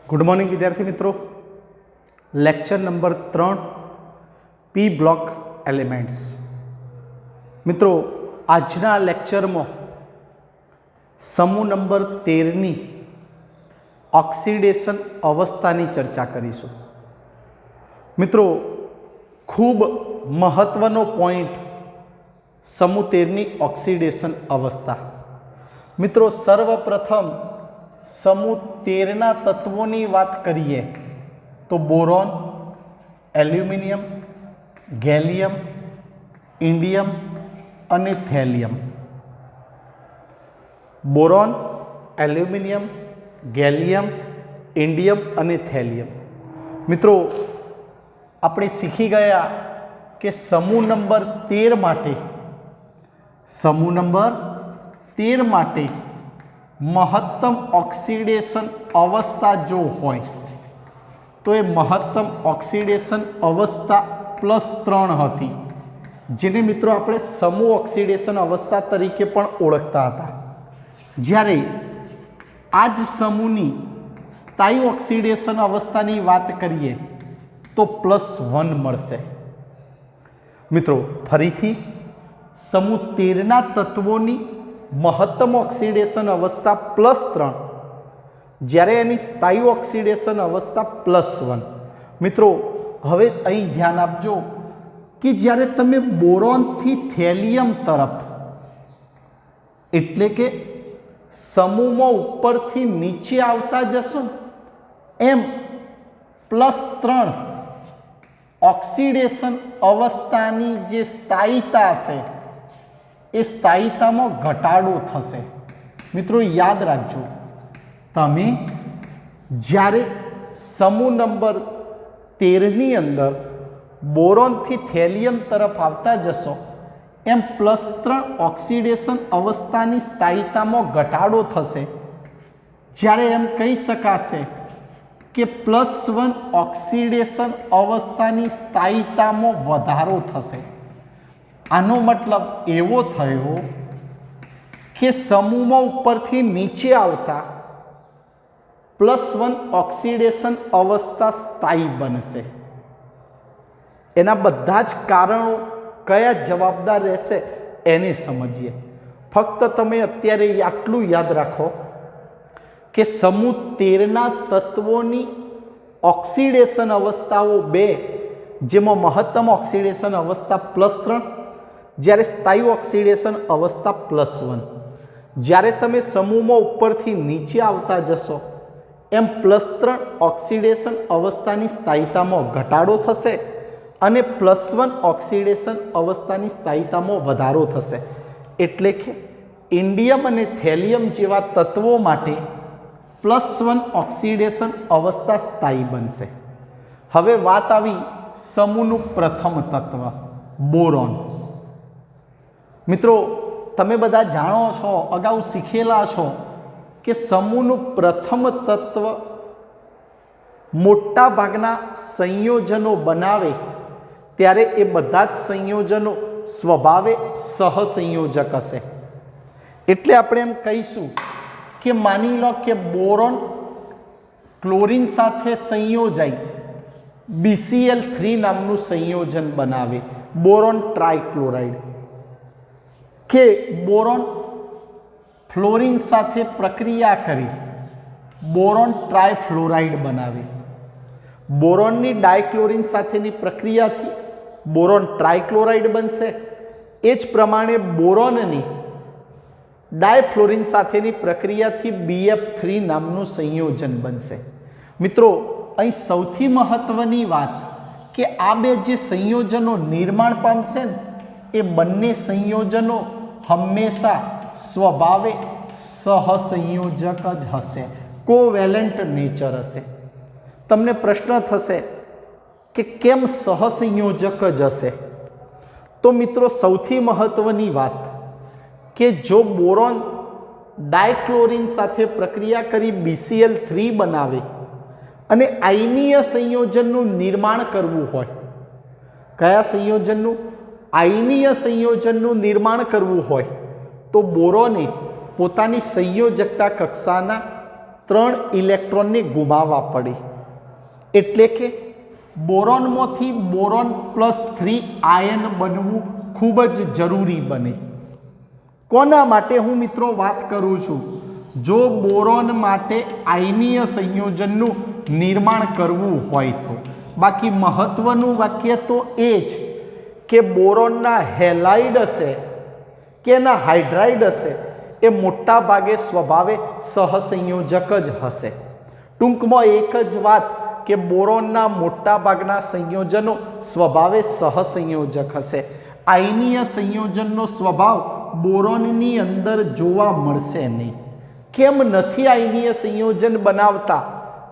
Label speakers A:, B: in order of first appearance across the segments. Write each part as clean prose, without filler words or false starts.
A: Good morning विद्यार्थी मित्रों। Lecture number 3 P block elements. मित्रों आजना लेक्चर में समूह नंबर 13 ऑक्सीडेशन अवस्था की चर्चा करीशुं। मित्रों खूब महत्वनो पॉइंट समूह 13 ऑक्सीडेशन अवस्था। मित्रों सर्वप्रथम समूह 13 तत्वों की बात करिए तो बोरोन, एल्यूमिनियम, गैलियम, इंडियम और thallium. Boron, aluminium, gallium, indium और थैलियम। मित्रों આપણે શીખી ગયા કે સમૂહ નંબર 13 માટે મહત્તમ ઓક્સિડેશન અવસ્થા જો હોય તો એ મહત્તમ ઓક્સિડેશન અવસ્થા +3 હતી, જેને મિત્રો આપણે સમૂહ ઓક્સિડેશન અવસ્થા તરીકે પણ ઓળખતા હતા। જ્યારે આ જ સમૂહની સ્થાયી ઓક્સિડેશન અવસ્થાની વાત કરીએ तो +1 મળશે। મિત્રો ફરીથી સમૂહ 13 તત્વોની મહત્તમ ઓક્સિડેશન અવસ્થા +3, જ્યારે એની સ્થાયી ઓક્સિડેશન અવસ્થા +1। મિત્રો હવે અહીં ધ્યાન આપજો કે જ્યારે તમે બોરોનથી થેલિયમ તરફ એટલે કે સમૂહમાં ઉપરથી નીચે આવતા જશો એમ +3 ऑक्सीडेशन अवस्थानी जे स्थायीता हशे ए स्थायीता में घटाडो थशे। मित्रों याद राखजो, तमे ज्यारे समूह नंबर 13 अंदर बोरोन थी थेलियम तरफ आवता जशो एम +3 ऑक्सीडेशन अवस्थानी स्थायीता में घटाडो थशे। ज्यारे एम कही शकाशे कि +1 ऑक्सीडेशन अवस्था की स्थायीता में वधारो थशे। आनो मतलब एवो थयो कि समूह में ऊपर थी नीचे आवता +1 ऑक्सीडेशन अवस्था स्थायी बनशे। एना बधा ज कारणों कया जवाबदार रहेशे एने समझिए। फक्त तमे अत्यारे आटलू याद राखो कि समूह 13 तत्वों की ऑक्सीडेशन अवस्थाओं 2, जेमां महत्तम ऑक्सीडेशन अवस्था +3, ज्यारे स्थायी ऑक्सीडेशन अवस्था +1। ज्यारे तमे समूह में ऊपर थी नीचे आवता जशो एम +3 ऑक्सीडेशन अवस्था की स्थायीता में घटाडो थशे अने +1 ऑक्सीडेशन अवस्था की स्थायीता में वधारो थशे। एटले के इंडियम अने थेलियम जेवा तत्वों माटे +1 ऑक्सीडेशन अवस्था स्थायी बनशे। हवे वात आवी समूहनुं प्रथम तत्व बोरोन। मित्रों तमे बधा जाणो छो, अगाऊ सीखेला छो कि समूहनुं प्रथम तत्व मोटा भागना संयोजनों बनावे त्यारे ए बधा ज संयोजनों स्वभावे सहसंयोजक हशे। एटले आपणे एम कहीशुं कि मानी लो कि बोरोन क्लोरीन साथे संयोजाई BCl3 नामनु संयोजन बनावे, बोरोन ट्राइक्लोराइड, के बोरोन फ्लोरीन साथे प्रक्रिया करी बोरोन ट्राइफ्लोराइड बनावे। बोरोन नी डायक्लोरीन साथेनी प्रक्रिया थी बोरोन ट्राइक्लोराइड बनशे। एज प्रमाणे बोरोन नी डायफ्लोरीन साथेनी प्रक्रिया थी BF3 नामनु संयोजन बनशे। मित्रों अहीं सौथी महत्वनी बात कि आ बे जे संयोजनों निर्माण पामशे ए बंने संयोजनों हमेशा स्वभावे सहसंयोजक ज हशे, कोवेलेंट नेचर हशे। तमने प्रश्न थशे कि केम सहसंयोजक ज हशे? तो मित्रों सौथी महत्वनी बात कि जो बोरोन डायक्लोरीन साथे प्रक्रिया करी BCl3 बनावे अने आयनीय संयोजनનું निर्माण करवू होय, कया संयोजनનું? आयनीय संयोजनનું निर्माण करवू होय तो बोरोने पोतानी संयोजकता कक्षाना 3 ઇલેક્ટ્રોનને ગુમાવવા પડે, એટલે કે બોરોનમાંથી બોરોન +3 આયન બનવું ખૂબ જ જરૂરી બને. કોના માટે હું મિત્રો વાત કરું છું? જો બોરોન માટે આયનીય સંયોજનનું નિર્માણ કરવું હોય તો. બાકી મહત્વનું વાક્ય તો એ જ કે બોરોનના હેલાઇડ હશે કે એના હાઇડ્રાઇડ હશે એ મોટા ભાગે સ્વભાવે સહસંયોજક જ હશે. ટૂંકમાં એક જ વાત કે બોરોનના મોટા ભાગના સંયોજનો સ્વભાવે સહસંયોજક હશે. આયનીય સંયોજનનો સ્વભાવ બોરોનની અંદર જોવા મળશે નહીં. કેમ નથી આયનીય સંયોજન બનાવતા?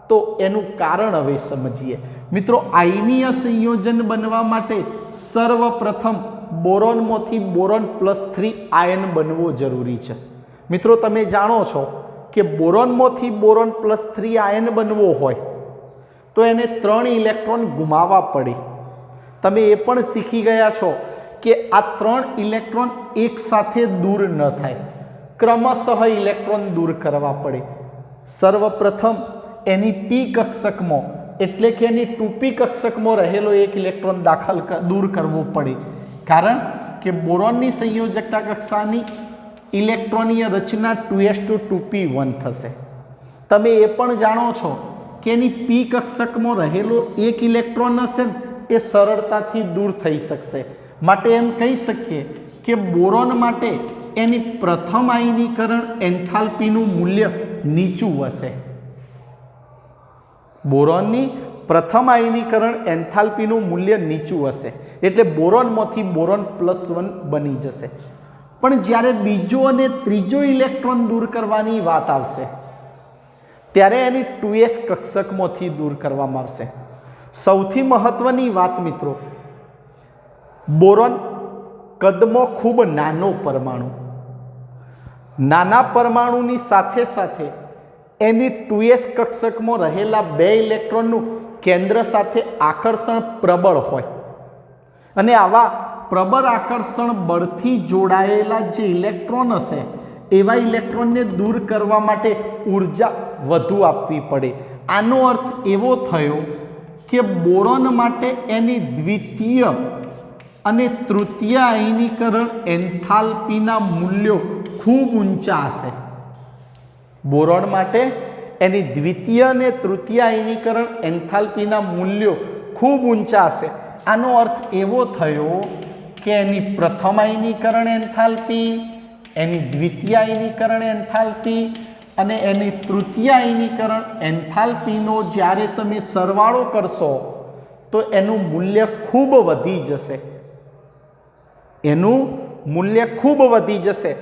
A: તો એનું કારણ હવે સમજીએ. મિત્રો, આયનીય સંયોજન બનવા માટે સર્વપ્રથમ બોરોનમાંથી બોરોન +3 આયન બનવો જરૂરી છે. મિત્રો, તમે જાણો છો કે બોરોનમાંથી બોરોન +3 આયન બનવો હોય તો એને 3 ઇલેક્ટ્રોન ગુમાવવા પડે. તમે એ પણ શીખી ગયા છો કે આ 3 ઇલેક્ટ્રોન એકસાથે દૂર ન થાય, ક્રમશઃ ઇલેક્ટ્રોન દૂર કરવા પડે. સર્વપ્રથમ એની પી કક્ષકમાં એટલે કે એની 2p કક્ષકમાં રહેલો એક ઇલેક્ટ્રોન દૂર કરવો પડે. કારણ કે બોરોનની સંયોજકતા કક્ષાની ઇલેક્ટ્રોનીય રચના 2s2p1 થશે. તમે એ પણ જાણો છો કે એની પી કક્ષકમાં રહેલો એક ઇલેક્ટ્રોન હશે એ સરળતાથી દૂર થઈ શકશે. માટે એમ કહી શકીએ કે બોરોન માટે એની પ્રથમ આયનીકરણ એન્થાલ્પીનું મૂલ્ય નીચું હશે. બોરોનની પ્રથમ આયનીકરણ એન્થાલ્પીનું મૂલ્ય નીચું હશે, એટલે બોરોનમાંથી બોરોન +1 બની જશે. પણ જ્યારે બીજો અને ત્રીજો ઇલેક્ટ્રોન દૂર કરવાની વાત આવશે ત્યારે એની 2s કક્ષકમાંથી દૂર કરવામાં આવશે. સૌથી મહત્વની વાત મિત્રો, બોરોન કદમાં ખૂબ નાનો પરમાણુ. નાના પરમાણુની સાથે સાથે એની 2s કક્ષકમાં રહેલા 2 ઇલેક્ટ્રોનનું કેન્દ્ર સાથે આકર્ષણ પ્રબળ હોય અને આવા પ્રબળ આકર્ષણ બળથી જોડાયેલા જે ઇલેક્ટ્રોન હશે એવા ઇલેક્ટ્રોનને દૂર કરવા માટે ઉર્જા વધુ આપવી પડે. આનો અર્થ એવો થયો કે બોરોન માટે એની દ્વિતીય અને તૃતીય આયનીકરણ એન્થાલ્પીના મૂલ્યો ખૂબ ઊંચા હશે. બોરોન માટે એની દ્વિતીય અને તૃતીય આયનીકરણ એન્થાલ્પીના મૂલ્યો ખૂબ ઊંચા હશે. આનો અર્થ એવો થયો કે એની પ્રથમ આયનીકરણ એન્થાલ્પી, એની દ્વિતીય આયનીકરણ એન્થાલ્પી અને એની તૃતીય આયનીકરણ એન્થાલ્પીનો જ્યારે તમે સરવાળો કરશો તો એનું મૂલ્ય ખૂબ વધી જશે. એનું મૂલ્ય ખૂબ વધી જશે.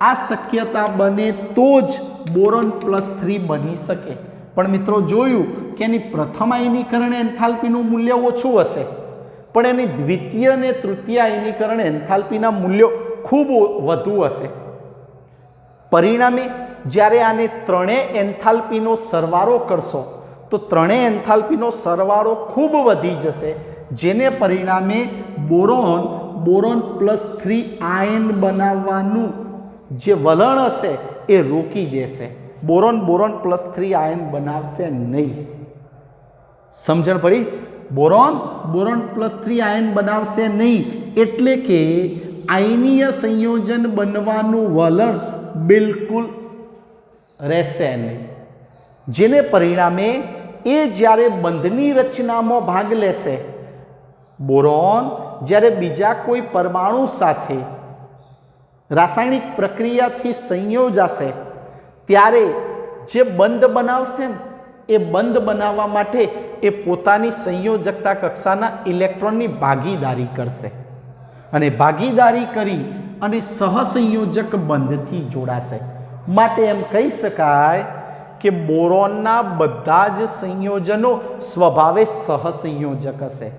A: આ શક્યતા બને તો જ બોરોન +3 બની શકે. પણ મિત્રો જોયું કે એની પ્રથમ આયનીકરણ એન્થાલ્પીનું મૂલ્ય ઓછું હશે, પણ એની દ્વિતીય અને તૃતીય આયનીકરણ એન્થાલ્પીના મૂલ્યો ખૂબ વધુ હશે. પરિણામે જ્યારે આને ત્રણેય એન્થાલ્પીનો સરવાળો કરશો તો ત્રણેય એન્થાલ્પીનો સરવાળો ખૂબ વધી જશે, જેને પરિણામે બોરોન +3 આયન બનાવવાનું જે વલણ હશે એ રોકી દેશે. બોરોન +3 આયન બનાવશે નહીં. સમજણ પડી? બોરોન +3 આયન બનાવશે નહીં એટલે કે આયનીય સંયોજન બનવાનું વલણ બિલકુલ રહેશે નહીં, જેને પરિણામે એ જ્યારે બંધની રચનામાં ભાગ લેશે, બોરોન જ્યારે બીજા કોઈ પરમાણુ સાથે રાસાયણિક પ્રક્રિયાથી સંયોજાશે ત્યારે જે બંધ બનાવશે ને એ બંધ બનાવવા માટે એ પોતાની સંયોજકતા કક્ષાના ઇલેક્ટ્રોનની ભાગીદારી કરશે અને ભાગીદારી કરી અને સહસંયોજક બંધથી જોડાશે. માટે એમ કહી શકાય કે બોરોનના બધા જ સંયોજનો સ્વભાવે સહસંયોજક હશે.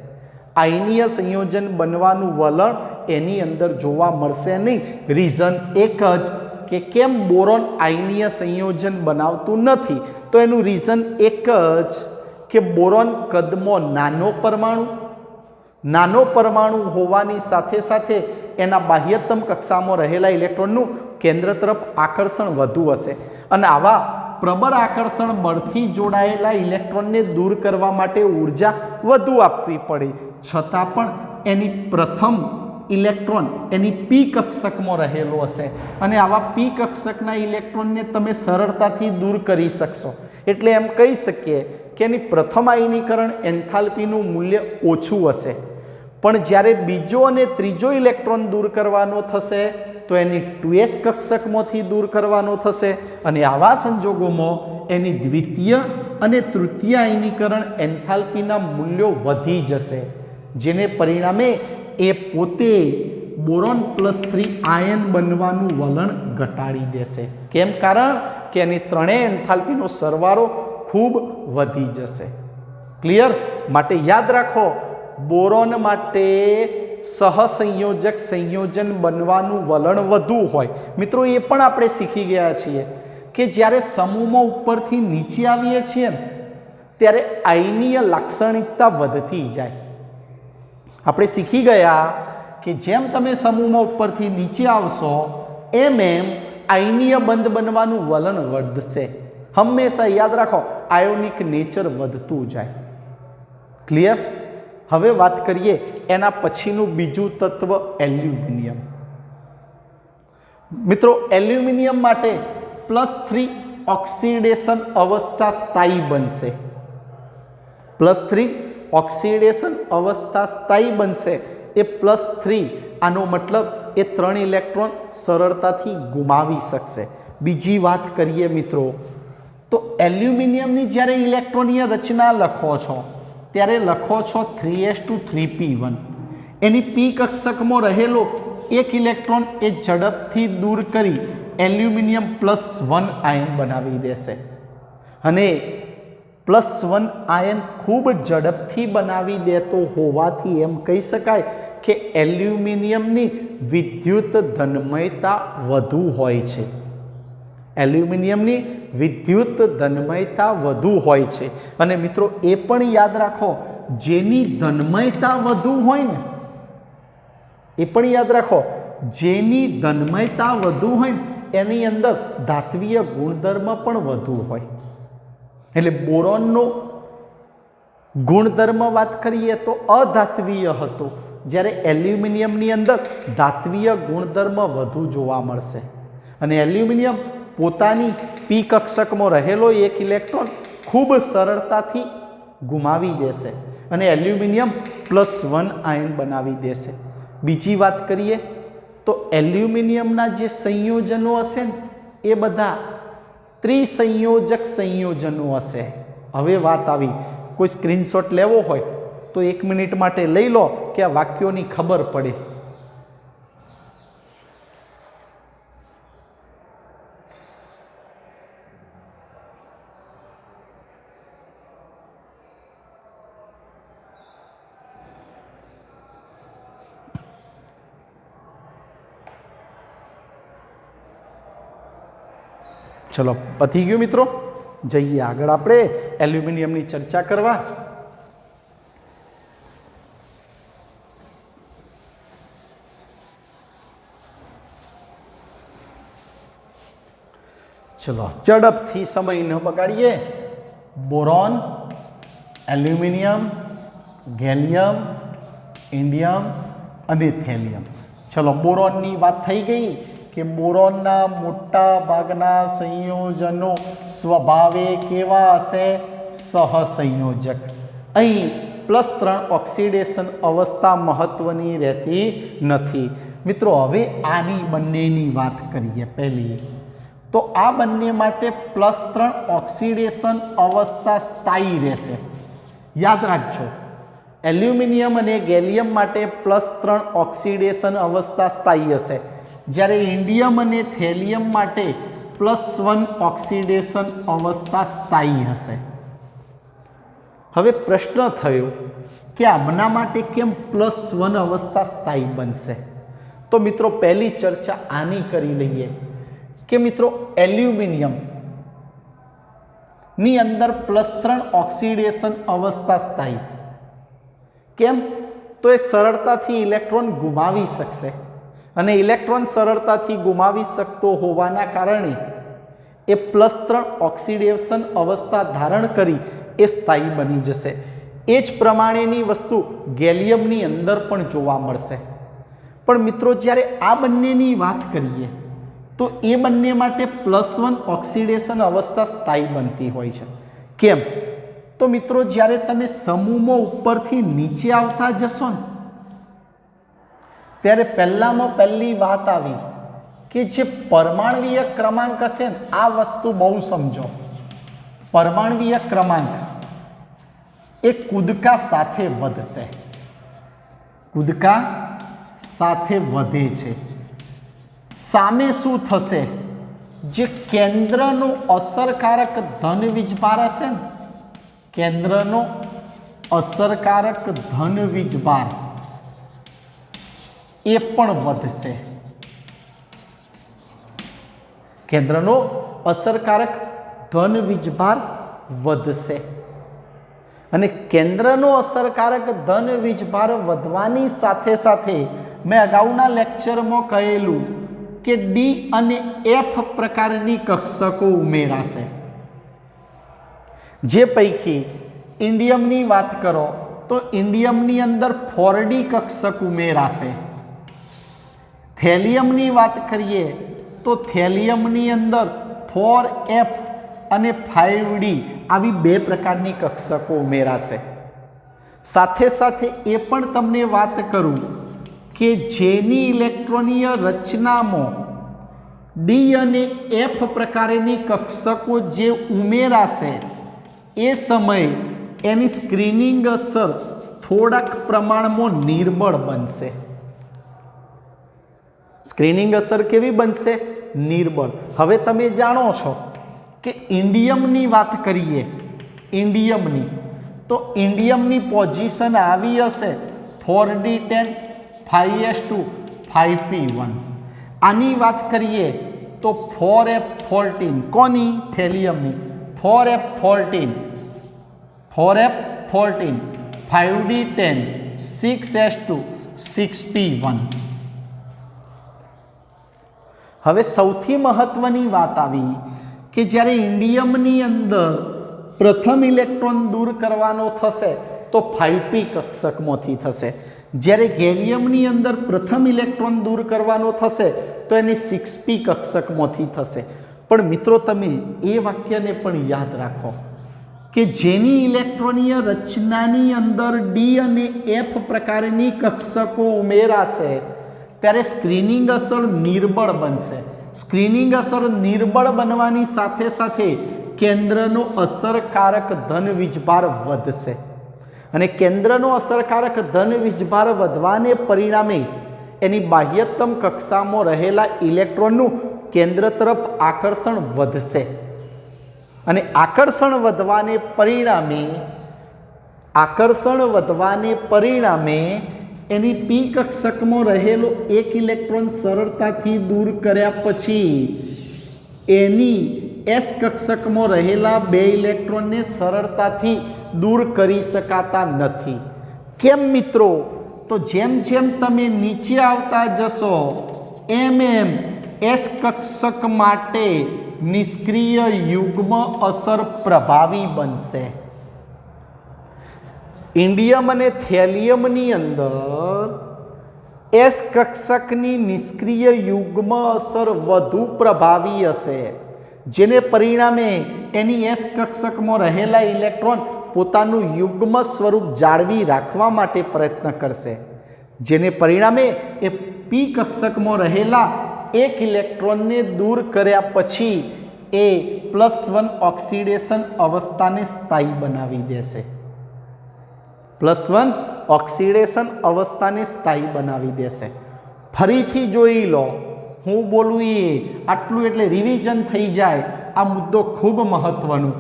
A: આયનીય સંયોજન બનવાનું વલણ એની અંદર જોવા મળશે નહીં. રીઝન એક જ કે કેમ બોરોન આયનીય સંયોજન બનાવતું નથી, તો એનું રીઝન એક જ કે બોરોન કદમાં નાનો પરમાણુ હોવાની સાથે સાથે એના બાહ્યતમ કક્ષામાં રહેલા ઇલેક્ટ્રોનનું કેન્દ્ર તરફ આકર્ષણ વધુ હશે અને આવા પ્રબળ આકર્ષણ બળથી જોડાયેલા ઇલેક્ટ્રોનને દૂર કરવા માટે ઉર્જા વધુ આપવી પડે, છતાં પણ એની પ્રથમ ઇલેક્ટ્રોન એની પી કક્ષકમાં રહેલો હશે અને આવા પી કક્ષકના ઇલેક્ટ્રોનને તમે સરળતાથી દૂર કરી શકશો. એટલે એમ કહી શકીએ કે એની પ્રથમ આયનીકરણ એન્થાલ્પીનું મૂલ્ય ઓછું હશે, પણ જ્યારે બીજો અને ત્રીજો ઇલેક્ટ્રોન દૂર કરવાનો થશે તો એની 2s કક્ષકમાંથી દૂર કરવાનો થશે અને આવા સંજોગોમાં એની દ્વિતીય અને તૃતીય આયનીકરણ એન્થાલ્પીના મૂલ્યો વધી જશે, જેને પરિણામે એ પોતે બોરોન +3 આયન બનવાનું વલણ ઘટાડી દેશે. કેમ? કારણ કે એની ત્રણેય એન્થાલ્પીનો સરવાળો ખૂબ વધી જશે. ક્લિયર? માટે યાદ રાખો, બોરોન માટે સહસંયોજક સંયોજન બનવાનું વલણ વધુ હોય. મિત્રો એ પણ આપણે શીખી ગયા છીએ કે જ્યારે સમૂહમાં ઉપરથી નીચે આવીએ છીએ ત્યારે આયનીય લાક્ષણિકતા વધતી જાય. આપણે શીખી ગયા કે જેમ તમે સમૂહમાં ઉપરથી નીચે આવશો એમ આયનીય બંધ બનવાનું વલણ વધશે. હંમેશા યાદ રાખો, આયોનિક નેચર વધતું જાય. ક્લિયર? હવે વાત કરીએ એના પછીનું બીજું તત્વ એલ્યુમિનિયમ. મિત્રો એલ્યુમિનિયમ માટે +3 ઓક્સિડેશન અવસ્થા સ્થાયી બનશે. +3 ઓક્સિડેશન અવસ્થા સ્થાયી બનશે. એ +3 આનો મતલબ એ 3 ઇલેક્ટ્રોન સરળતાથી ગુમાવી શકશે. બીજી વાત કરીએ મિત્રો, તો એલ્યુમિનિયમની જ્યારે ઇલેક્ટ્રોનીય રચના લખો છો ત્યારે લખો છો 3s2 3p1. એની પી કક્ષકમાં રહેલો એક ઇલેક્ટ્રોન એ ઝડપથી દૂર કરી એલ્યુમિનિયમ +1 આયન બનાવી દેશે અને +1 આયન ખૂબ ઝડપથી બનાવી દેતો હોવાથી એમ કહી શકાય કે એલ્યુમિનિયમની વિદ્યુત ધનમયતા વધુ હોય છે. એલ્યુમિનિયમની વિદ્યુત ધનમયતા વધુ હોય છે. અને મિત્રો એ પણ યાદ રાખો, જેની ધનમયતા વધુ હોય ને, એ પણ યાદ રાખો, જેની ધનમયતા વધુ હોય ને એની અંદર ધાત્વીય ગુણધર્મ પણ વધુ હોય. એટલે બોરોનનો ગુણધર્મ વાત કરીએ તો અધાત્વીય હતો, જ્યારે એલ્યુમિનિયમની અંદર ધાત્વીય ગુણધર્મ વધુ જોવા મળશે. અને એલ્યુમિનિયમ પોતાની પી કક્ષકમાં રહેલો એક ઇલેક્ટ્રોન ખૂબ સરળતાથી ગુમાવી દેશે અને એલ્યુમિનિયમ +1 આયન બનાવી દેશે. બીજી વાત કરીએ તો એલ્યુમિનિયમના જે સંયોજનો હશે ને એ બધા ત્રિસંયોજક સંયોજનો હશે. હવે વાત આવી, કોઈ સ્ક્રીનશોટ લેવો હોય તો 1 મિનિટ માટે લઈ લો કે આ વાક્યોની ખબર પડે. ચલો, પતી ગયું મિત્રો. જઈએ આગળ આપણે એલ્યુમિનિયમની ચર્ચા કરવા. ચલો ઝડપથી સમય ન બગાડીએ. બોરોન, એલ્યુમિનિયમ, ગેલિયમ, ઇન્ડિયમ અને થેલિયમ. ચલો, બોરોનની વાત થઈ ગઈ કે બોરોનના મોટા ભાગના સંયોજનો સ્વભાવે કેવા હશે? સહસંયોજક. અહીં +3 ઓક્સિડેશન અવસ્થા મહત્વની રહેતી નથી. મિત્રો હવે આની બંનેની વાત કરીએ. પહેલી તો આ બંને માટે +3 ઓક્સિડેશન અવસ્થા સ્થાયી રહેશે. યાદ રાખજો, એલ્યુમિનિયમ અને ગેલિયમ માટે +3 ઓક્સિડેશન અવસ્થા સ્થાયી હશે, જ્યારે ઇન્ડિયમ અને થેલિયમ માટે +1 ઓક્સિડેશન અવસ્થા સ્થાયી હશે. હવે પ્રશ્ન થયો કે આમના માટે કેમ +1 અવસ્થા સ્થાયી બનશે? તો મિત્રો પહેલી ચર્ચા આની કરી લઈએ કે મિત્રો એલ્યુમિનિયમ ની અંદર +3 ઓક્સિડેશન અવસ્થા સ્થાયી. કેમ? તો એ સરળતાથી ઇલેક્ટ્રોન ગુમાવી શકશે અને ઇલેક્ટ્રોન સરળતાથી ગુમાવી શકતો હોવાના કારણે એ +3 ઓક્સિડેશન અવસ્થા ધારણ કરી એ સ્થાયી બની જશે। એ જ પ્રમાણેની વસ્તુ ગેલિયમની અંદર પણ જોવા મળશે। પણ મિત્રો જ્યારે આ બંનેની વાત કરીએ તો એ બંને માટે +1 ઓક્સિડેશન અવસ્થા સ્થાયી બનતી હોય છે। કેમ? તો મિત્રો જ્યારે તમે સમૂહમાં ઉપરથી નીચે આવતા જશો ને ત્યારે પહેલામાં પહેલી વાત આવી કે જે પરમાણવીય ક્રમાંક હશે ને, આ વસ્તુ બહુ સમજો। પરમાણવીય ક્રમાંક એ કૂદકા સાથે વધશે, કૂદકા સાથે વધે છે। સામે શું થશે? જે કેન્દ્રનો અસરકારક ધન વીજભાર હશે ને, કેન્દ્રનો અસરકારક ધન વીજભાર એ પણ વધશે। કેન્દ્રનો અસરકારક ધન વીજભાર વધશે અને કેન્દ્રનો અસરકારક ધન વીજભાર વધવાની સાથે સાથે મેં અગાઉના લેક્ચરમાં કહેલું કે ડી અને એફ પ્રકારની કક્ષકો ઉમેરાશે। જે પૈકી ઇન્ડિયમની વાત કરો તો ઇન્ડિયમની અંદર 4D કક્ષક ઉમેરાશે। થેલિયમની વાત કરીએ તો થેલિયમની અંદર 4F અને 5D આવી 2 પ્રકારની કક્ષકો ઉમેરાશે। સાથે સાથે એ પણ તમને વાત કરું કે જેની ઇલેક્ટ્રોનીય રચનામાં ડી અને એફ પ્રકારની કક્ષકો જે ઉમેરાશે એ સમયે એની સ્ક્રીનિંગ અસર થોડાક પ્રમાણમાં નિર્બળ બનશે। સ્ક્રીનિંગ અસર કેવી બનશે? નિર્બળ। હવે તમે જાણો છો કે ઇન્ડિયમની વાત કરીએ, ઇન્ડિયમની તો ઇન્ડિયમની પોઝિશન આવી હશે 4D10 5s2 5p1। આની વાત કરીએ તો 4f14, કોની? થેલિયમની 4f14 5d10 6s2 6p1। હવે સૌથી મહત્વની વાત આવી કે જ્યારે ઇન્ડિયમની અંદર પ્રથમ ઇલેક્ટ્રોન દૂર કરવાનો થશે તો 5p કક્ષકમાંથી થશે, જ્યારે ગેલિયમની અંદર પ્રથમ ઇલેક્ટ્રોન દૂર કરવાનો થશે તો એની 6p કક્ષકમાંથી થશે। પણ મિત્રો તમે એ વાક્યને પણ યાદ રાખો કે જેની ઇલેક્ટ્રોનીય રચનાની અંદર ડી અને એફ પ્રકારની કક્ષકો ઉમેરાશે ત્યારે સ્ક્રીનિંગ અસર નિર્બળ બનશે। સ્ક્રીનિંગ અસર નિર્બળ બનવાની સાથે સાથે કેન્દ્રનો અસરકારક ધન વીજભાર વધશે અને કેન્દ્રનો અસરકારક ધન વીજભાર વધવાને પરિણામે એની બાહ્યતમ કક્ષામાં રહેલા ઇલેક્ટ્રોનનું કેન્દ્ર તરફ આકર્ષણ વધશે અને આકર્ષણ વધવાને પરિણામે એની પી કક્ષકમાં રહેલો એક ઇલેક્ટ્રોન સરળતાથી દૂર કર્યા પછી એની એસ કક્ષકમાં રહેલા 2 ઇલેક્ટ્રોનને સરળતાથી દૂર કરી શકાતા નથી। કેમ મિત્રો? તો જેમ જેમ તમે નીચે આવતા જશો એમ એમ એસ કક્ષક માટે નિષ્ક્રિય યુગ્મ અસર પ્રભાવી બનશે। ઇન્ડિયમ અને થેલિયમની અંદર એસ કક્ષકની નિષ્ક્રિય યુગ્મ અસર વધુ પ્રભાવી હશે, જેને પરિણામે એની એસ કક્ષકમાં રહેલા ઇલેક્ટ્રોન પોતાનું યુગ્મ સ્વરૂપ જાળવી રાખવા માટે પ્રયત્ન કરશે, જેને પરિણામે એ પી કક્ષકમાં રહેલા એક ઇલેક્ટ્રોનને દૂર કર્યા પછી એ +1 ઓક્સિડેશન અવસ્થાને સ્થાયી બનાવી દેશે। +1 ઓક્સિડેશન અવસ્થાને સ્થાયી બનાવી દેશે। ફરીથી જોઈ લો, હું બોલું એ આટલું એટલે રિવિઝન થઈ જાય। આ મુદ્દો ખૂબ મહત્વનો।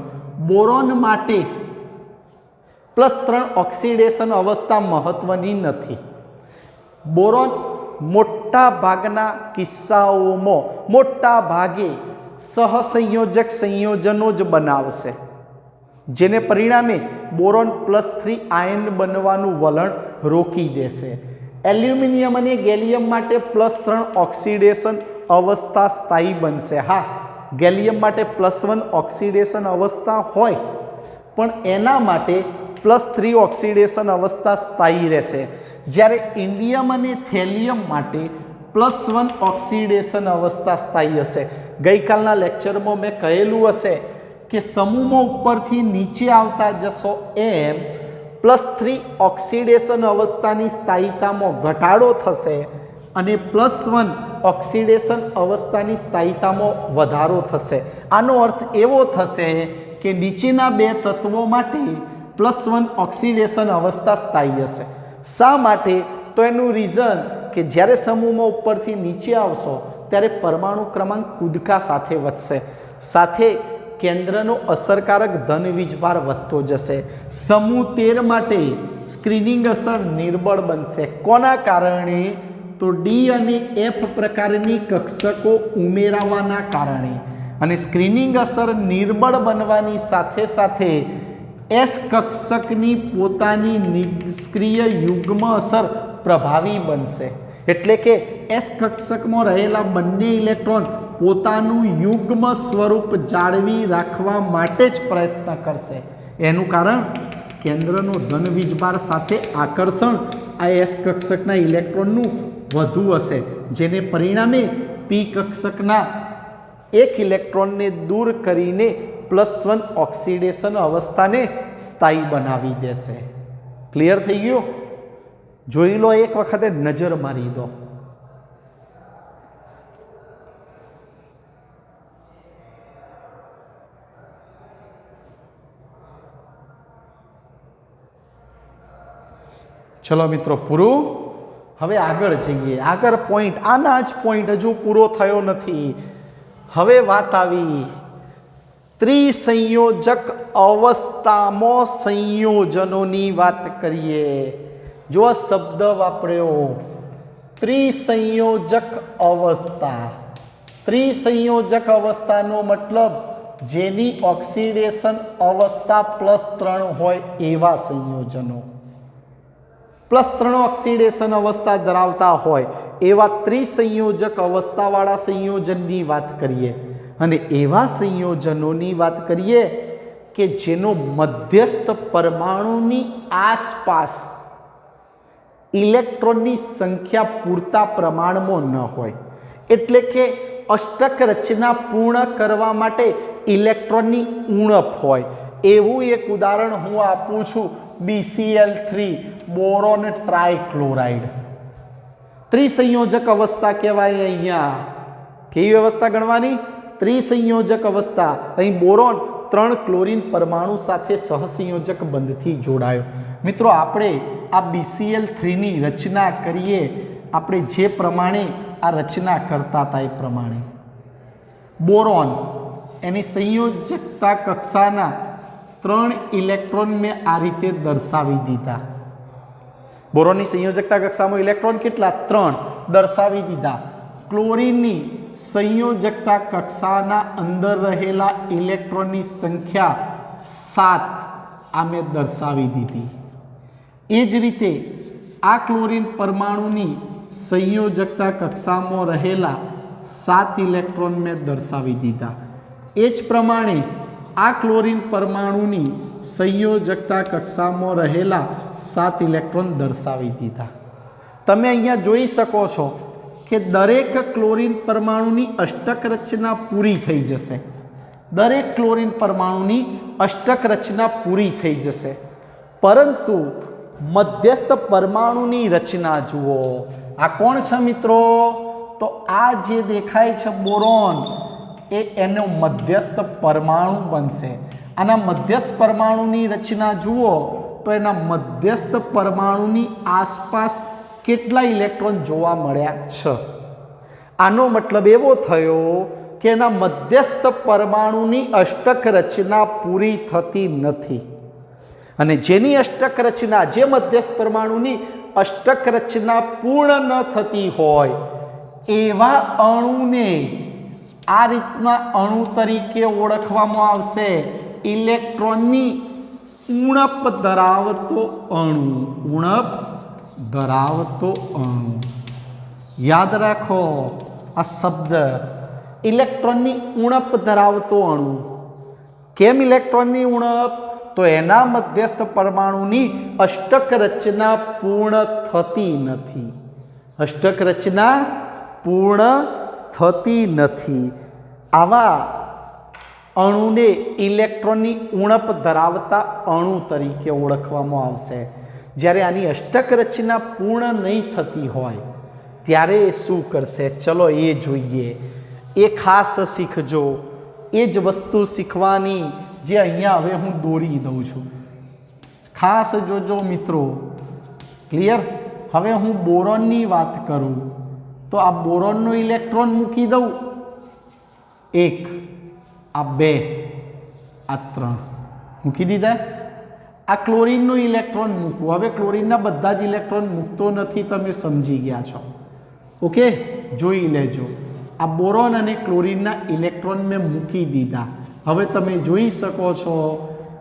A: બોરોન માટે +3 ઓક્સિડેશન અવસ્થા મહત્વની નથી। બોરોન મોટા ભાગના કિસ્સાઓમાં મોટા ભાગે સહસંયોજક સંયોજનો જ બનાવશે, જેને પરિણામે બોરોન +3 આયન બનવાનું વલણ રોકી દેશે। એલ્યુમિનિયમ અને ગેલિયમ માટે +3 ઓક્સિડેશન અવસ્થા સ્થાયી બનશે। હા, ગેલિયમ માટે +1 ઓક્સિડેશન અવસ્થા હોય પણ એના માટે +3 ઓક્સિડેશન અવસ્થા સ્થાયી રહેશે, જ્યારે ઇન્ડિયમ અને થેલિયમ માટે +1 ઓક્સિડેશન અવસ્થા સ્થાયી હશે. ગઈકાલના લેક્ચરમાં મેં કહેલું હશે કે સમૂહમાં ઉપરથી નીચે આવતા જશો એમ +3 ઓક્સિડેશન અવસ્થાની સ્થાયીતામાં ઘટાડો થશે અને +1 ઓક્સિડેશન અવસ્થાની સ્થાયીતામાં વધારો થશે. આનો અર્થ એવો થશે કે નીચેના બે તત્વો માટે +1 ઓક્સિડેશન અવસ્થા સ્થાયી હશે. શા માટે? તો એનું રીઝન કે જ્યારે સમૂહમાં ઉપરથી નીચે આવશો ત્યારે પરમાણુ ક્રમાંક કૂદકા સાથે વધશે, સાથે કેન્દ્રનો અસરકારક ધન વીજભાર વધતો જશે. સમૂહ 13 માટે સ્ક્રીનિંગ અસર નિર્બળ બનશે. કોના કારણે? તો ડી અને એફ પ્રકારની કક્ષકો ઉમેરાવાના કારણે. અને સ્ક્રીનિંગ અસર નિર્બળ બનવાની સાથે સાથે એસ કક્ષકની પોતાની નિષ્ક્રિય યુગ્મ અસર પ્રભાવી બનશે. એટલે કે એસ કક્ષકમાં રહેલા બંને ઇલેક્ટ્રોન પોતાનું યુગ્મ સ્વરૂપ જાળવી રાખવા માટે જ પ્રયત્ન કરશે. એનું કારણ કેન્દ્રનો ધન વીજભાર સાથે આકર્ષણ આ એસ કક્ષકના ઇલેક્ટ્રોનનું વધુ હશે, જેને પરિણામે પી કક્ષકના એક ઇલેક્ટ્રોનને દૂર કરીને +1 ઓક્સિડેશન અવસ્થાને સ્થાયી બનાવી દેશે. ક્લિયર થઈ ગયું? જોઈ લો, એક વખતે નજર મારી દો. ચલો મિત્રો, પૂરું. હવે આગળ જઈએ. આગળ પોઈન્ટ, આના જ પોઈન્ટ હજુ પૂરો થયો નથી. હવે વાત આવી ત્રિસંયોજક અવસ્થામાં સંયોજનોની વાત કરીએ. જો આ શબ્દ વાપર્યો ત્રિસંયોજક અવસ્થા. ત્રિસંયોજક અવસ્થાનો મતલબ જેની ઓક્સિડેશન અવસ્થા +3 હોય એવા સંયોજનો. +3 ઓક્સિડેશન અવસ્થા ધરાવતા હોય એવા ત્રિસંયોજક અવસ્થાવાળા સંયોજનની વાત કરીએ. અને એવા સંયોજનોની વાત કરીએ કે જેનો મધ્યસ્થ પરમાણુની આસપાસ ઇલેક્ટ્રોનની સંખ્યા પૂરતા પ્રમાણમાં ન હોય. એટલે કે અષ્ટક રચના પૂર્ણ કરવા માટે ઇલેક્ટ્રોનની ઉણપ હોય. એવું એક ઉદાહરણ હું આપું છું, BCl3 બોરોન ટ્રાયક્લોરાઇડ. ત્રિસંયોજક અવસ્થા કહેવાય. અહીંયા કેવી અવસ્થા ગણવાની? ત્રિસંયોજક અવસ્થા. અહીં બોરોન 3 ક્લોરીન પરમાણુ સાથે સહસંયોજક બંધથી જોડાયો. મિત્રો, આપણે આ BCl3ની રચના કરીએ, આપણે જે પ્રમાણે આ રચના કરતા હતા એ પ્રમાણે બોરોન એની સંયોજકતા કક્ષાના 3 ઇલેક્ટ્રોન મેં આ રીતે દર્શાવી દીધા. બોરોનની સંયોજકતા કક્ષામાં ઇલેક્ટ્રોન કેટલા? 3 દર્શાવી દીધા. ક્લોરીનની સંયોજકતા કક્ષાના અંદર રહેલા ઇલેક્ટ્રોનની સંખ્યા 7 આ મેં દર્શાવી દીધી. એ જ રીતે આ ક્લોરીન પરમાણુની સંયોજકતા કક્ષામાં રહેલા 7 ઇલેક્ટ્રોન મેં દર્શાવી દીધા. એ જ પ્રમાણે આ ક્લોરીન પરમાણુની સંયોજકતા કક્ષામાં રહેલા 7 ઇલેક્ટ્રોન દર્શાવી દીધા. તમે અહીંયા જોઈ શકો છો કે દરેક ક્લોરીન પરમાણુની અષ્ટક રચના પૂરી થઈ જશે. દરેક ક્લોરીન પરમાણુની અષ્ટક રચના પૂરી થઈ જશે, પરંતુ મધ્યસ્થ પરમાણુની રચના જુઓ. આ કોણ છે મિત્રો? તો આ જે દેખાય છે બોરોન, એ એનો મધ્યસ્થ પરમાણુ બનશે. આના મધ્યસ્થ પરમાણુની રચના જુઓ તો એના મધ્યસ્થ પરમાણુની આસપાસ કેટલા ઇલેક્ટ્રોન જોવા મળ્યા છે. આનો મતલબ એવો થયો કે એના મધ્યસ્થ પરમાણુની અષ્ટક રચના પૂરી થતી નથી. અને જેની અષ્ટક રચના, જે મધ્યસ્થ પરમાણુની અષ્ટક રચના પૂર્ણ ન થતી હોય એવા અણુને આ રીતના અણુ તરીકે ઓળખવામાં આવશે. ઇલેક્ટ્રોનની ઉણપ ધરાવતો અણુ. ઉણપ ધરાવતો અણુ. યાદ રાખો આ શબ્દ. ઇલેક્ટ્રોનની ઉણપ ધરાવતો અણુ. કેમ ઇલેક્ટ્રોનની ઉણપ? તો એના મધ્યસ્થ પરમાણુની અષ્ટક રચના પૂર્ણ થતી નથી. અષ્ટક રચના પૂર્ણ થતી નથી. આવા અણુને ઇલેક્ટ્રોનની ઉણપ ધરાવતા અણુ તરીકે ઓળખવામાં આવશે. જ્યારે આની અષ્ટક રચના પૂર્ણ નહીં થતી હોય ત્યારે એ શું કરશે? ચલો એ જોઈએ. એ ખાસ શીખજો. એ જ વસ્તુ શીખવાની જે અહીંયા હવે હું દોરી દઉં છું. ખાસ જોજો મિત્રો. ક્લિયર? હવે હું બોરોનની વાત કરું તો આ બોરોનનો ઇલેક્ટ્રોન મૂકી દઉં, 1, આ 2, આ 3 મૂકી દીધા. આ ક્લોરીનનો ઇલેક્ટ્રોન મૂકવું. હવે ક્લોરીનના બધા જ ઇલેક્ટ્રોન મૂકતો નથી, તમે સમજી ગયા છો. ઓકે, જોઈ લેજો. આ બોરોન અને ક્લોરીનના ઇલેક્ટ્રોન મેં મૂકી દીધા. હવે તમે જોઈ શકો છો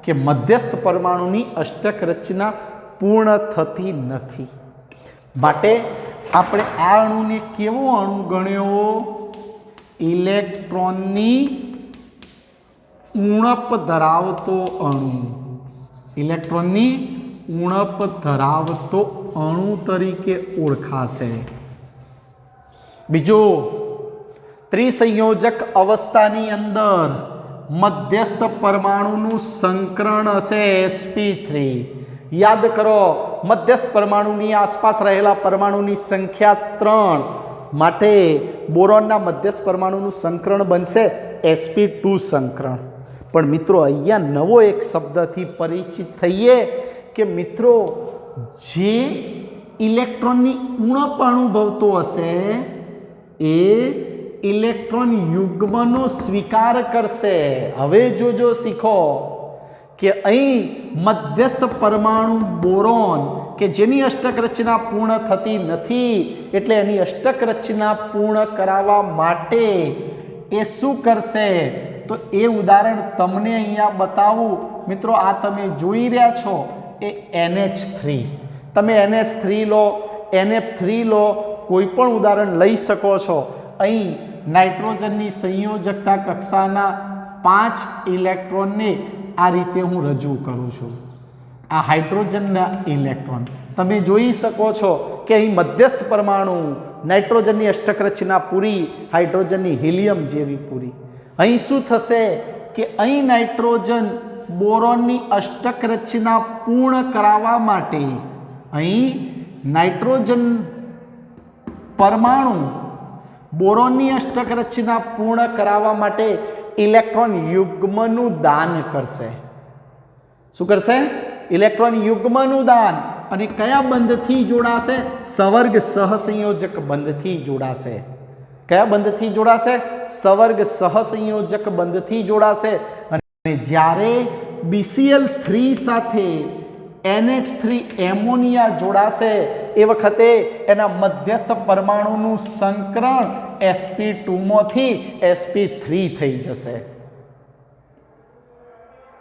A: કે મધ્યસ્થ પરમાણુની અષ્ટક રચના પૂર્ણ થતી નથી. માટે આપણે આ અણુને કેવો અણુ ગણ્યો? ઇલેક્ટ્રોનની ઉણપ ધરાવતો અણુ. ઇલેક્ટ્રોનની ઉણપ ધરાવતો અણુ તરીકે ઓળખાશે. બીજું, ત્રિસંયોજક અવસ્થાની અંદર મધ્યસ્થ પરમાણુનું સંકરણ હશે sp3. યાદ કરો, મધ્યસ્થ પરમાણુની આસપાસ રહેલા પરમાણુની સંખ્યા 3. માટે બોરોનના મધ્યસ્થ પરમાણુનું સંકરણ બનશે sp2 સંકરણ. પણ મિત્રો અહીંયા નવો એક શબ્દથી પરિચિત થઈએ કે મિત્રો જે ઇલેક્ટ્રોનની ઉણપ અનુભવતો હશે એ ઇલેક્ટ્રોન યુગ્મનો સ્વીકાર કરશે. હવે જોજો, શીખો કે અહીં મધ્યસ્થ પરમાણુ બોરોન કે જેની અષ્ટક રચના પૂર્ણ થતી નથી, એટલે એની અષ્ટક રચના પૂર્ણ કરાવવા માટે એ શું કરશે? તો એ ઉદાહરણ તમને અહીંયા બતાવું. મિત્રો આ તમે જોઈ રહ્યા છો એ NH3. તમે NH3 લો, NF3 લો, કોઈ પણ ઉદાહરણ લઈ શકો છો. અહીં નાઇટ્રોજનની સંયોજકતા કક્ષાના 5 ઇલેક્ટ્રોનને આ રીતે હું રજૂ કરું છું. આ હાઇડ્રોજનના ઇલેક્ટ્રોન તમે જોઈ શકો છો કે અહીં મધ્યસ્થ પરમાણુ નાઇટ્રોજનની અષ્ટક રચના પૂરી, હાઇડ્રોજનની હિલિયમ જેવી પૂરી. અહીં શું થશે કે અહીં નાઇટ્રોજન બોરોનની અષ્ટક રચના પૂર્ણ કરાવવા માટે અહીં નાઇટ્રોજન પરમાણુ બોરોનની અષ્ટક રચના પૂર્ણ કરાવવા માટે ઇલેક્ટ્રોન યુગ્મનું દાન કરશે. શું કરશે? ઇલેક્ટ્રોન યુગ્મનું દાન. અને કયા બંધથી જોડાશે? સવર્ગ સહસંયોજક બંધથી જોડાશે. કયા બંધથી જોડાશે? સવર્ગ સહસંયોજક બંધથી જોડાશે. અને જ્યારે BCl3 સાથે NH3 એમોનિયા જોડાશે એ વખતે એના મધ્યસ્થ પરમાણુનું સંકરણ sp2 માંથી sp3 થઈ જશે.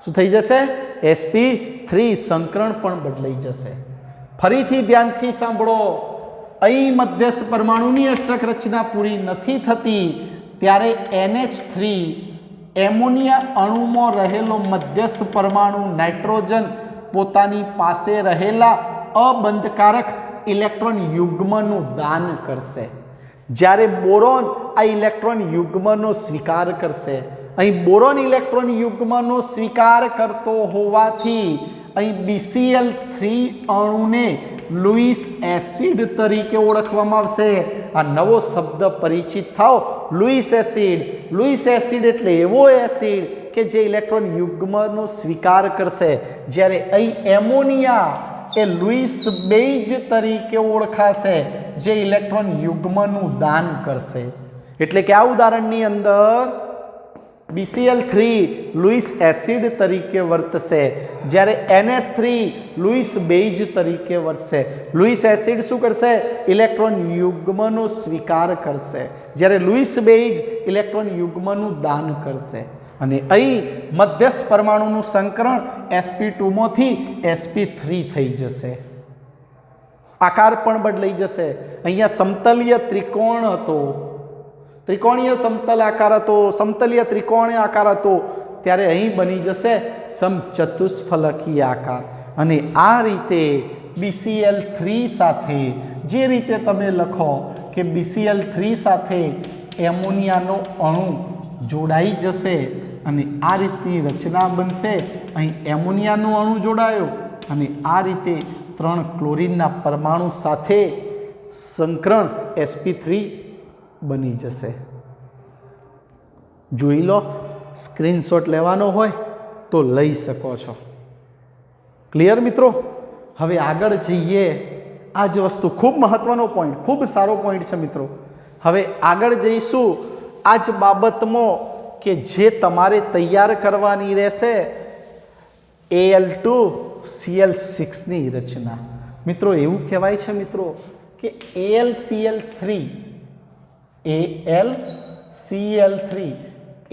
A: શું થઈ જશે? sp3 સંકરણ પણ બદલાઈ જશે. ફરીથી ધ્યાનથી સાંભળો. અહીં મધ્યસ્થ પરમાણુની અષ્ટક રચના પૂરી નથી થતી ત્યારે NH3 એમોનિયા અણુમાં રહેલો મધ્યસ્થ પરમાણુ નાઇટ્રોજન પોતાની પાસે રહેલા અબંધકારક ઇલેક્ટ્રોન યુગ્મનું દાન કરશે. જ્યારે બોરોન આ ઇલેક્ટ્રોન યુગ્મનો સ્વીકાર કરશે. અહીં બોરોન ઇલેક્ટ્રોન યુગ્મનો સ્વીકાર કરતો હોવાથી અહીં BCl3 અણુને લુઈસ એસિડ તરીકે ઓળખવામાં આવશે. આ નવો શબ્દ પરિચિત થાઓ, લુઈસ એસિડ. લુઈસ એસિડ એટલે એવો એસિડ કે જે ઇલેક્ટ્રોન યુગ્મનો સ્વીકાર કરશે. જ્યારે અહીં એમોનિયા એ લુઈસ બેઝ તરીકે ઓળખાશે જે ઇલેક્ટ્રોન યુગ્મનું દાન કરશે. એટલે કે આ ઉદાહરણની અંદર BCl3 લુઈસ એસિડ તરીકે વર્તશે, જ્યારે NH3 લુઈસ બેઝ તરીકે વર્તશે. લુઈસ એસિડ શું કરશે? ઇલેક્ટ્રોન યુગ્મનો સ્વીકાર કરશે, જ્યારે લુઈસ બેઝ ઇલેક્ટ્રોન યુગ્મનું દાન કરશે. અને અહીં મધ્યસ્થ પરમાણુનું સંકરણ sp2 માંથી sp3 થઈ જશે. આકાર પણ બદલાઈ જશે. અહીંયા સમતલીય ત્રિકોણ હતો ત્રિકોણીય સમતલ આકાર હતો, સમતલીય ત્રિકોણીય આકાર હતો, ત્યારે અહીં બની જશે સમચતુષ્ફલકીય આકાર. અને આ રીતે BCl3 સાથે જે રીતે તમે લખો કે BCl3 સાથે એમોનિયાનો અણુ જોડાઈ જશે અને આ રીતની રચના બનશે. અહીં એમોનિયાનો અણુ જોડાયો અને આ રીતે 3 ક્લોરીનના પરમાણુ સાથે સંકરણ sp3 બની જશે. જોઈ લો, સ્ક્રીનશોટ લેવાનો હોય તો લઈ શકો છો. ક્લિયર મિત્રો? હવે આગળ જઈએ. આ જ વસ્તુ ખૂબ મહત્વનો પોઈન્ટ, ખૂબ સારો પોઈન્ટ છે મિત્રો. હવે આગળ જઈશું આ જ બાબતમાં કે જે તમારે તૈયાર કરવાની રહેશે Al2Cl6 ની રચના. મિત્રો એવું કહેવાય છે મિત્રો કે AlCl3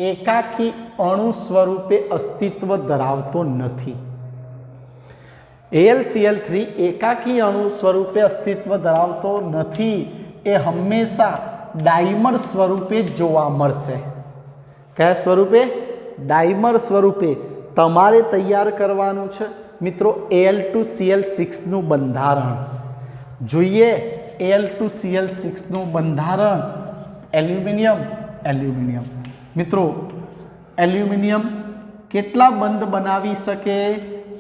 A: એકાકી અણુ સ્વરૂપે અસ્તિત્વ ધરાવતો નથી. AlCl3 એકાકી અણુ સ્વરૂપે અસ્તિત્વ ધરાવતો નથી. એ હંમેશા ડાયમર સ્વરૂપે જોવા મળશે. કયા સ્વરૂપે? ડાયમર સ્વરૂપે. તમારે તૈયાર કરવાનું છે મિત્રો Al2Cl6 નું બંધારણ. જોઈએ Al2Cl6 નું બંધારણ. એલ્યુમિનિયમ. મિત્રો એલ્યુમિનિયમ કેટલા બંધ બનાવી શકે?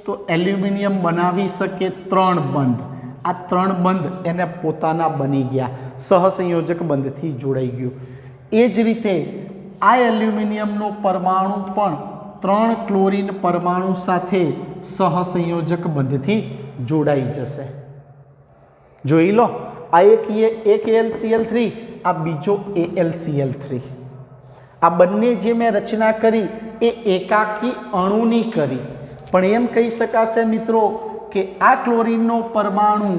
A: તો એલ્યુમિનિયમ બનાવી શકે 3 બંધ. આ 3 બંધ એને પોતાના બની ગયા, સહસંયોજક બંધથી જોડાઈ ગયું. એ જ રીતે આ એલ્યુમિનિયમનો પરમાણુ પણ 3 ક્લોરીન પરમાણુ સાથે સહસંયોજક બંધથી જોડાઈ જશે. જોઈ લો, આ એક AlCl3, આ બીજો AlCl3. આ બંને જે મેં રચના કરી એ એકાકી અણુની કરી. પણ એમ કહી શકાશે મિત્રો કે આ ક્લોરીનનો પરમાણુ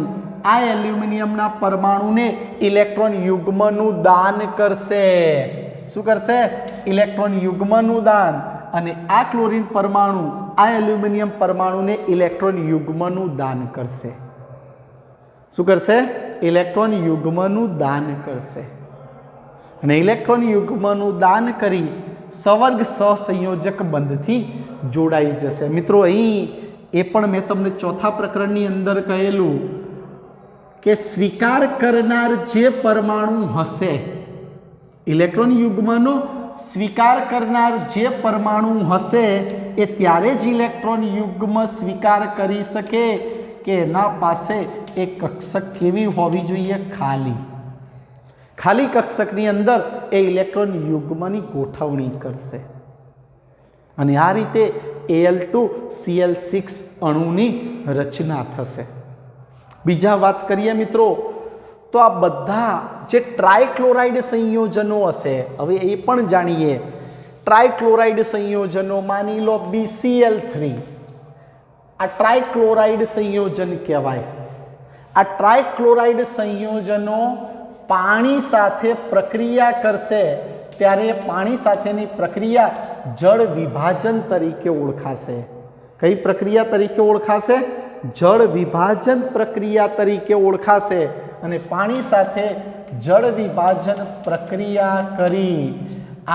A: આ એલ્યુમિનિયમના પરમાણુને ઇલેક્ટ્રોન યુગ્મનું દાન કરશે. શું કરશે? ઇલેક્ટ્રોન યુગ્મનું દાન. અને આ ક્લોરીન પરમાણુ આ એલ્યુમિનિયમ પરમાણુને ઇલેક્ટ્રોન યુગ્મનું દાન કરશે. શું કરશે? ઇલેક્ટ્રોન યુગ્મનું દાન કરશે. અને ઇલેક્ટ્રોન યુગ્મનું દાન કરી સવર્ગ સહસંયોજક બંધથી જોડાઈ જશે. મિત્રો અહીં એ પણ મેં તમને ચોથા પ્રકરણની અંદર કહેલું કે સ્વીકાર કરનાર જે પરમાણુ હશે, ઇલેક્ટ્રોન યુગ્મનો સ્વીકાર કરનાર જે પરમાણુ હશે એ ત્યારે જ ઇલેક્ટ્રોન યુગ્મ સ્વીકાર કરી શકે કે એના પાસે એક કક્ષક કેવી હોવી જોઈએ? ખાલી કક્ષકની અંદર એ ઇલેક્ટ્રોન યુગ્મની ગોઠવણી કરશે. અને આ રીતે Al2Cl6 અણુની રચના થશે. બીજા વાત કરીએ મિત્રો તો આ બધા જે ટ્રાયક્લોરાઇડ સંયોજનો હશે, હવે એ પણ જાણીએ. ટ્રાયક્લોરાઇડ સંયોજનો માની લો BCl3, આ ટ્રાયક્લોરાઇડ સંયોજન કહેવાય. આ ટ્રાયક્લોરાઇડ સંયોજનો પાણી સાથે પ્રક્રિયા કરશે ત્યારે પાણી સાથેની પ્રક્રિયા જળ વિભાજન તરીકે ઓળખાશે. કઈ પ્રક્રિયા તરીકે ઓળખાશે? જળ વિભાજન પ્રક્રિયા તરીકે ઓળખાશે. અને પાણી સાથે જળ વિભાજન પ્રક્રિયા કરી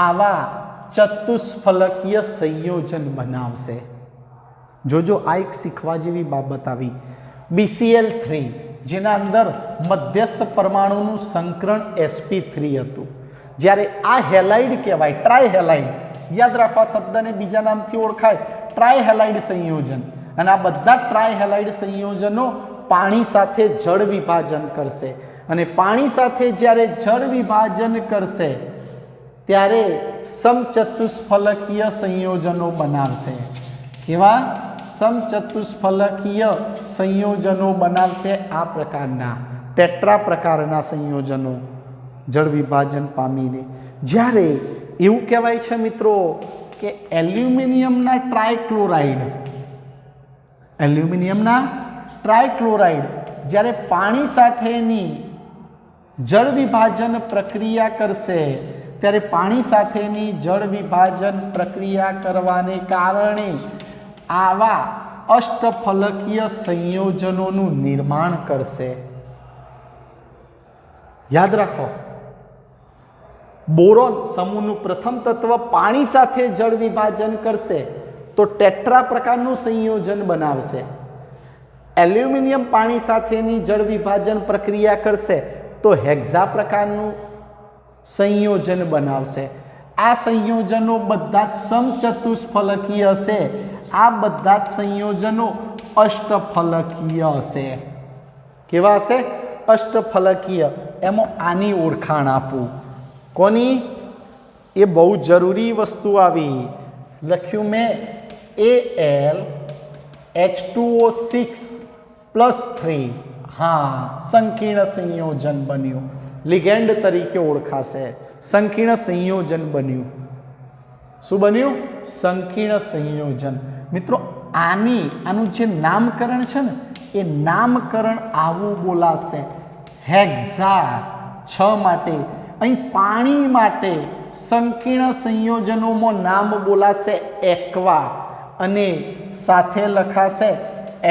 A: આવા ચતુષ્ફલકીય સંયોજન બનાવશે. જોજો, આ એક શીખવા જેવી બાબત આવી. BCl3 જેના અંદર મધ્યસ્થ પરમાણુનું સંકરણ sp3 હતું, જ્યારે આ હેલાઇડ કહેવાય, ટ્રાયહેલાઇડ. યાદ રાખવા શબ્દને બીજા નામથી ઓળખાય, ટ્રાયહેલાઇડ સંયોજન. અને આ બધા ટ્રાયહેલાઇડ સંયોજનો પાણી સાથે જળ વિભાજન કરશે. અને પાણી સાથે જ્યારે જળ વિભાજન કરશે ત્યારે સમચતુષ્ફલકીય સંયોજનો બનાવશે. કેવા? સમચતુષ્ફલકીય સંયોજનો બનાવશે. આ પ્રકારના ટેટ્રા પ્રકારના સંયોજનો જળ વિભાજન પામીને. જ્યારે એવું કહેવાય છે મિત્રો કે એલ્યુમિનિયમના ટ્રાયક્લોરાઇડ જ્યારે પાણી સાથેની જળ વિભાજન પ્રક્રિયા કરશે ત્યારે પાણી સાથેની જળ વિભાજન પ્રક્રિયા કરવાને કારણે આવા અષ્ટફલકીય સંયોજનોનું નિર્માણ કરશે. યાદ રાખો, બોરોન સમૂહનું પ્રથમ તત્વ પાણી સાથે જળ વિભાજન કરશે તો ટેટ્રા પ્રકારનું સંયોજન બનાવશે. એલ્યુમિનિયમ પાણી સાથેની જળ વિભાજન પ્રક્રિયા કરશે તો હેક્ઝા પ્રકારનું સંયોજન બનાવશે. આ સંયોજનો બધા જ સમચતુષ્ફલકીય હશે. આ બધા જ સંયોજનો અષ્ટફલકીય હશે. કેવા હશે? અષ્ટફલકીય. એમાં આની ઓળખાણ આપું. કોની? એ બહુ જરૂરી વસ્તુ આવી. લખ્યું મેં Al H2O6+3. હા, સંકીર્ણ સંયોજન બન્યું. લિગેન્ડ તરીકે ઓળખાશે. સંકીર્ણ સંયોજન બન્યું. શું બન્યું? સંકીર્ણ સંયોજન. મિત્રો આનું જે નામકરણ છે ને એ નામકરણ આવું બોલાશે. હેક્ઝા 6 માટે. અહીં પાણી માટે સંકીર્ણ સંયોજનોમાં નામ બોલાશે એક્વા અને સાથે લખાશે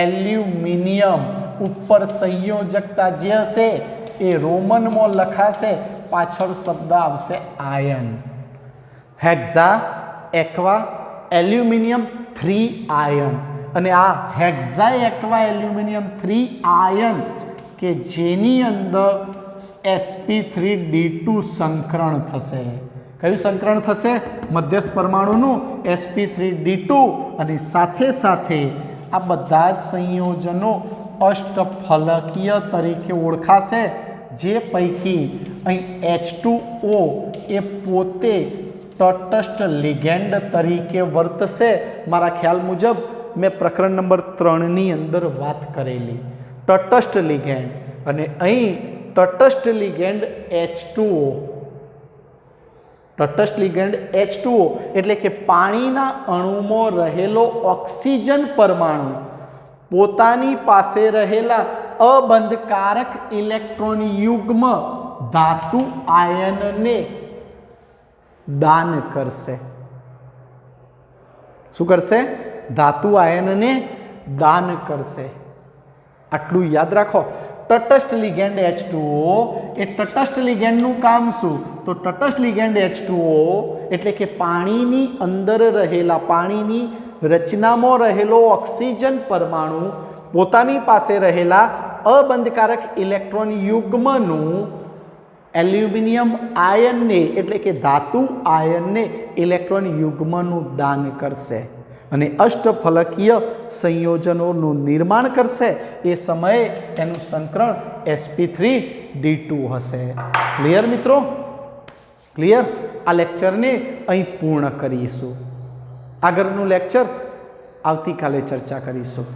A: એલ્યુમિનિયમ. ઉપર સંયોજકતા જે હશે એ રોમનમાં લખાશે, પાછળ શબ્દ આવશે ion. Hexa, aqua, aluminium 3 ion. અને આ હેક્ઝા એક્વા એલ્યુમિનિયમ 3 આયન કે જેની અંદર sp3d2 સંકરણ થશે. કયું સંકરણ થશે? મધ્યસ્થ પરમાણુનું sp3d2. અને સાથે સાથે આ બધા જ સંયોજનો અષ્ટફલકીય તરીકે ઓળખાશે. જે પૈકી અહીં H2O એ પોતે તટસ્થ લિગેન્ડ તરીકે વર્તશે. મારા ખ્યાલ મુજબ મેં પ્રકરણ નંબર 3ની અંદર વાત કરેલી તટસ્થ લિગેન્ડ. અને અહીં તટસ્થ લિગેન્ડ H2O. તટસ્થ લિગેન્ડ H2O એટલે કે પાણીના અણુમાં રહેલો ઓક્સિજન પરમાણુ પોતાની પાસે રહેલા અબંધકારક ઇલેક્ટ્રોન યુગ્મ ધાતુ આયનને દાન કરશે. શું કરશે? ધાતુ આયનને દાન કરશે. આટલું યાદ રાખો. તટસ્થ લિગેન્ડ H2O એ તટસ્થ લિગેન્ડનું કામ શું? તો તટસ્થ લિગેન્ડ H2O એટલે કે પાણીની અંદર રહેલા, પાણીની રચનામાં રહેલો ઓક્સિજન પરમાણુ પોતાની પાસે રહેલા અબંધકારક ઇલેક્ટ્રોન યુગ્મનું એલ્યુમિનિયમ આયનને એટલે કે ધાતુ આયનને ઇલેક્ટ્રોન યુગ્મનું દાન કરશે અને અષ્ટફલકીય સંયોજનોનું નિર્માણ કરશે. એ સમયે એનું સંકરણ sp3d2 હશે. ક્લિયર મિત્રો? ક્લિયર? આ લેક્ચરને અહીં પૂર્ણ કરીશું. આગળનું લેક્ચર આવતીકાલે ચર્ચા કરીશું.